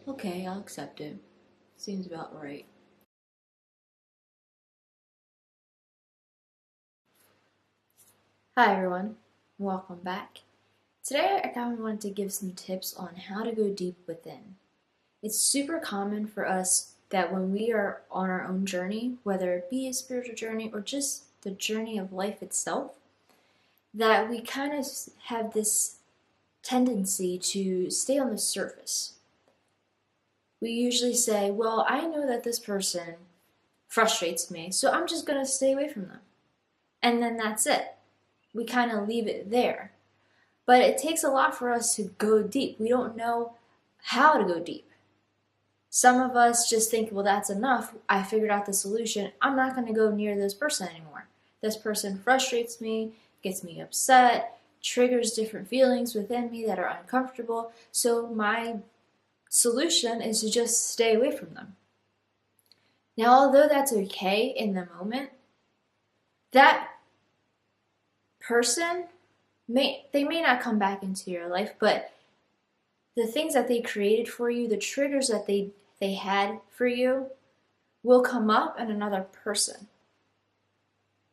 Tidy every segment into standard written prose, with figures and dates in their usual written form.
Okay, I'll accept it. Seems about right. Hi everyone, welcome back. Today I kind of wanted to give some tips on how to go deep within. It's super common for us that when we are on our own journey, whether it be a spiritual journey or just the journey of life itself, that we kind of have this tendency to stay on the surface. We usually say, well, I know that this person frustrates me, so I'm just going to stay away from them. And then that's it. We kind of leave it there. But it takes a lot for us to go deep. We don't know how to go deep. Some of us just think, well, that's enough. I figured out the solution. I'm not going to go near this person anymore. This person frustrates me, gets me upset, triggers different feelings within me that are uncomfortable. So my solution is to just stay away from them. Now, although that's okay in the moment, that person may not come back into your life, but the things that they created for you, the triggers that they had for you, will come up in another person.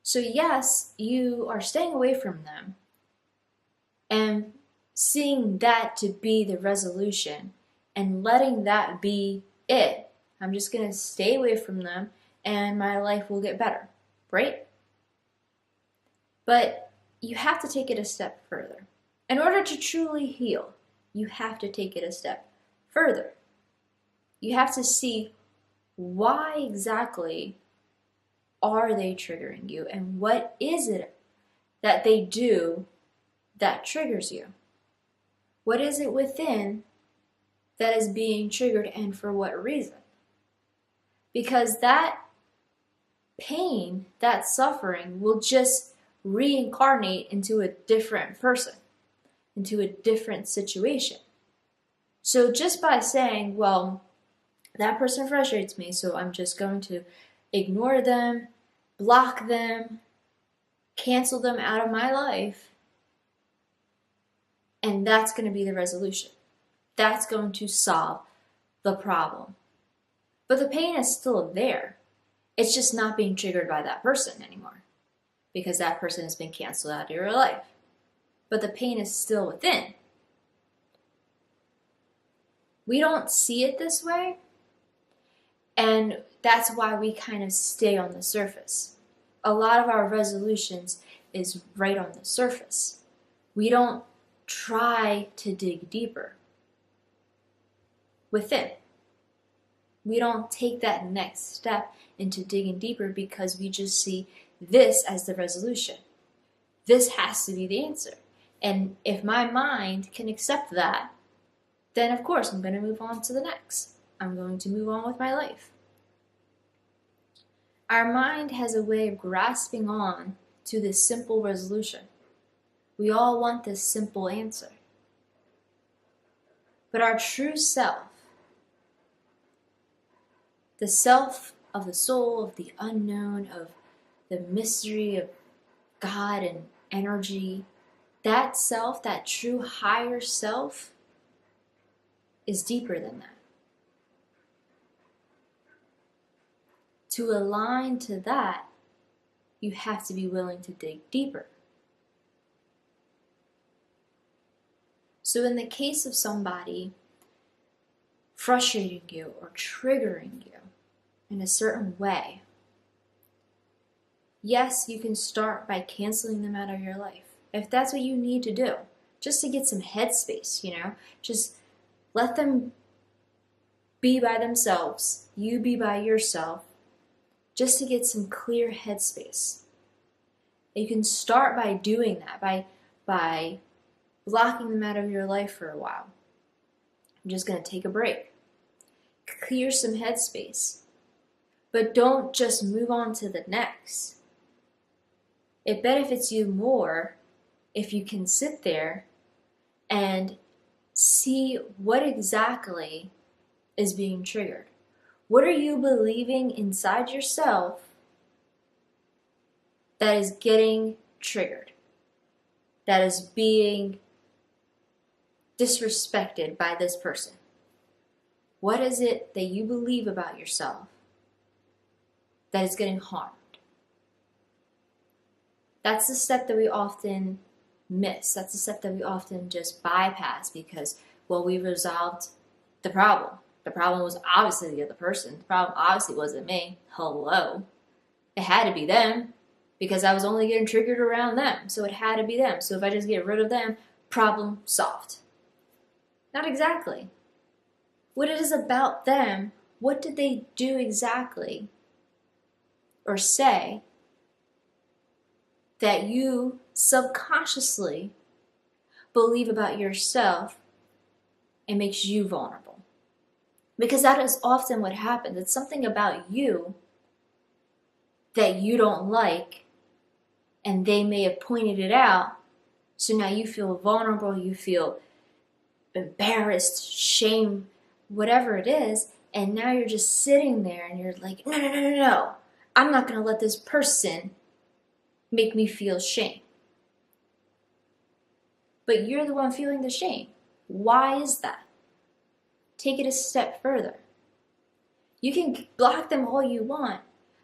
So yes, you are staying away from them and seeing that to be the resolution and letting that be it. I'm just going to stay away from them and my life will get better, right? But you have to take it a step further. In order to truly heal, you have to take it a step further. You have to see why exactly are they triggering you and what is it that they do that triggers you? What is it within that is being triggered and for what reason? Because that pain, that suffering will just reincarnate into a different person, into a different situation. So just by saying, well, that person frustrates me, so I'm just going to ignore them, block them, cancel them out of my life, and that's going to be the resolution. That's going to solve the problem. But the pain is still there. It's just not being triggered by that person anymore because that person has been canceled out of your life. But the pain is still within. We don't see it this way, and that's why we kind of stay on the surface. A lot of our resolutions is right on the surface. We don't try to dig deeper within. We don't take that next step into digging deeper because we just see this as the resolution. This has to be the answer. And if my mind can accept that, then of course I'm going to move on to the next. I'm going to move on with my life. Our mind has a way of grasping on to this simple resolution. We all want this simple answer. But our true self, the self of the soul, of the unknown, of the mystery of God and energy, that self, that true higher self, is deeper than that. To align to that, you have to be willing to dig deeper. So in the case of somebody frustrating you or triggering you in a certain way, yes, you can start by canceling them out of your life. If that's what you need to do, just to get some headspace, just let them be by themselves, you be by yourself, just to get some clear headspace. You can start by doing that, by blocking them out of your life for a while. I'm just going to take a break. Clear some headspace. But don't just move on to the next. It benefits you more if you can sit there and see what exactly is being triggered. What are you believing inside yourself that is getting triggered? That is being disrespected by this person? What is it that you believe about yourself that is getting harmed? That's the step that we often miss. That's the step that we often just bypass because, well, we resolved the problem. The problem was obviously the other person. The problem obviously wasn't me. Hello. It had to be them because I was only getting triggered around them. So it had to be them. So if I just get rid of them, problem solved. Not exactly. What it is about them, what did they do exactly or say that you subconsciously believe about yourself and makes you vulnerable? Because that is often what happens. It's something about you that you don't like, and they may have pointed it out, so now you feel vulnerable, you feel embarrassed, shame, whatever it is, and now you're just sitting there and you're like, no, I'm not going to let this person make me feel shame. But you're the one feeling the shame. Why is that? Take it a step further. You can block them all you want,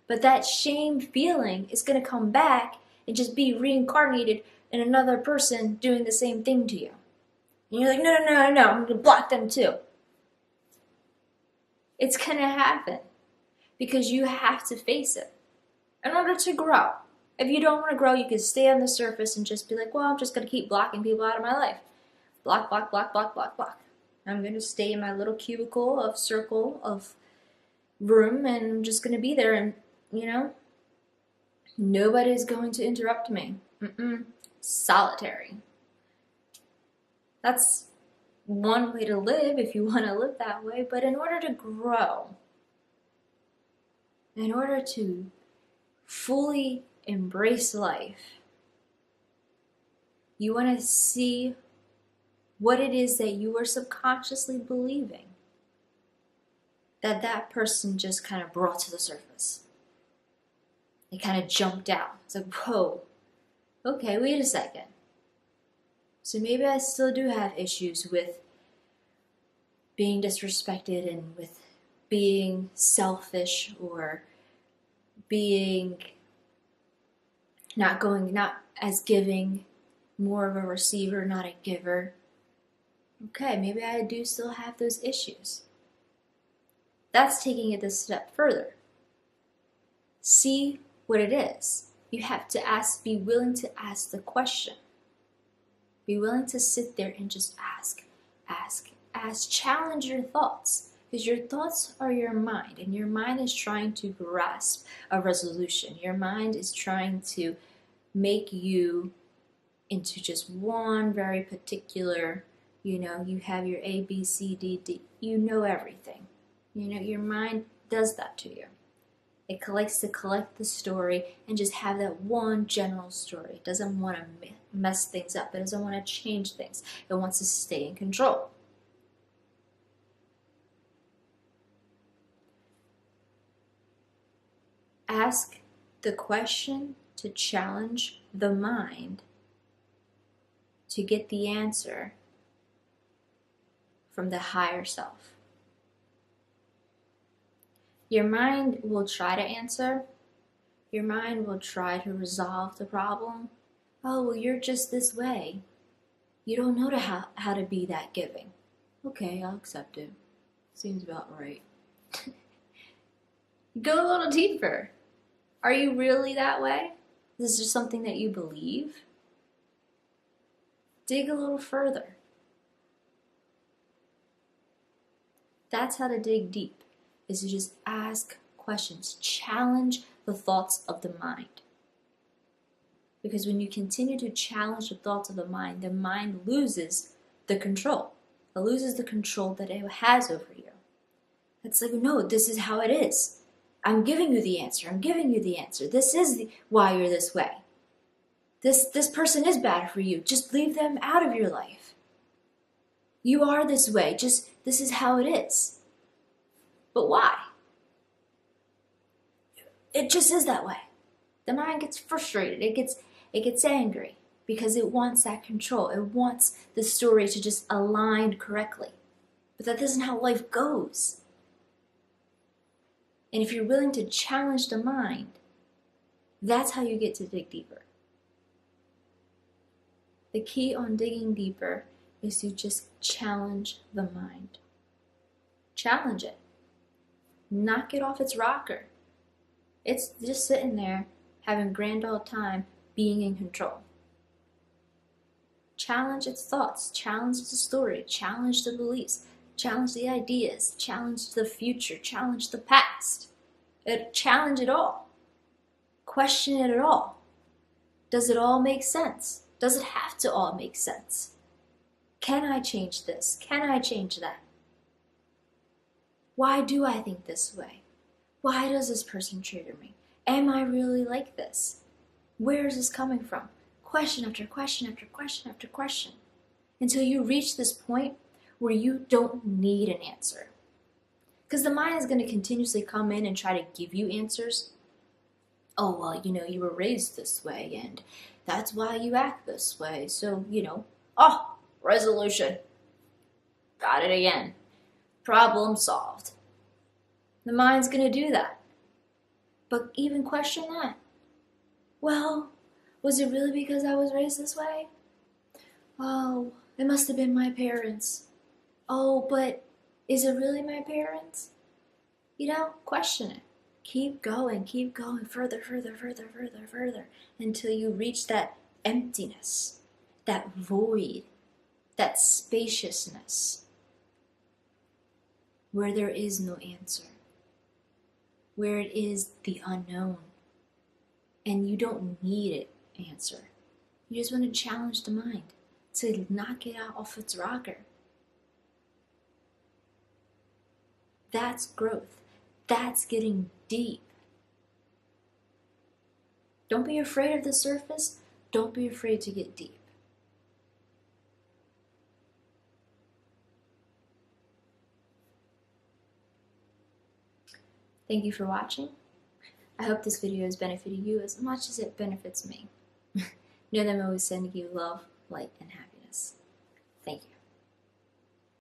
but that shame feeling is going to come back and just be reincarnated in another person doing the same thing to you. And you're like, no, I'm going to block them too. It's going to happen because you have to face it in order to grow. If you don't want to grow, you can stay on the surface and just be like, well, I'm just going to keep blocking people out of my life. Block. I'm going to stay in my little cubicle of circle of room and I'm just going to be there and, nobody's going to interrupt me. Solitary. That's one way to live if you want to live that way, but in order to grow, in order to fully embrace life, you want to see what it is that you are subconsciously believing that person just kind of brought to the surface. It kind of jumped out. It's like, whoa, okay, wait a second. So maybe I still do have issues with being disrespected and with being selfish or being not as giving, more of a receiver, not a giver. Okay, maybe I do still have those issues. That's taking it a step further. See what it is. You have to be willing to ask the question. Be willing to sit there and just ask. Challenge your thoughts. Because your thoughts are your mind, and your mind is trying to grasp a resolution. Your mind is trying to make you into just one very particular, you have your A, B, C, D, D. You know everything. Your mind does that to you. It likes to collect the story and just have that one general story. It doesn't want to mess things up. It doesn't want to change things. It wants to stay in control. Ask the question to challenge the mind to get the answer from the higher self. Your mind will try to answer. Your mind will try to resolve the problem. Oh, well, you're just this way. You don't know how to be that giving. Okay, I'll accept it. Seems about right. Go a little deeper. Are you really that way? Is this just something that you believe? Dig a little further. That's how to dig deep, is to just ask questions. Challenge the thoughts of the mind. Because when you continue to challenge the thoughts of the mind loses the control. It loses the control that it has over you. It's like, no, this is how it is. I'm giving you the answer. This is why you're this way. This person is bad for you. Just leave them out of your life. You are this way. This is how it is. But why? It just is that way. The mind gets frustrated. It gets angry because it wants that control. It wants the story to just align correctly. But that isn't how life goes. And if you're willing to challenge the mind, that's how you get to dig deeper. The key on digging deeper is to just challenge the mind. Challenge it. Knock it off its rocker. It's just sitting there having grand old time being in control. Challenge its thoughts, challenge the story, challenge the beliefs, challenge the ideas, challenge the future, challenge the past. Challenge it all. Question it at all. Does it all make sense? Does it have to all make sense? Can I change this? Can I change that? Why do I think this way? Why does this person trigger me? Am I really like this? Where is this coming from? Question after question after question after question. Until you reach this point where you don't need an answer. Because the mind is going to continuously come in and try to give you answers. Oh, well, you were raised this way and that's why you act this way. So, resolution. Got it again. Problem solved. The mind's going to do that. But even question that. Well, was it really because I was raised this way? Oh, it must have been my parents. Oh, but is it really my parents? Question it. Keep going, further, until you reach that emptiness, that void, that spaciousness, where there is no answer, where it is the unknown, and you don't need an answer. You just want to challenge the mind to knock it out off its rocker. That's growth. That's getting deep. Don't be afraid of the surface. Don't be afraid to get deep. Thank you for watching. I hope this video has benefited you as much as it benefits me. Know that I'm always sending you love, light, and happiness. Thank you.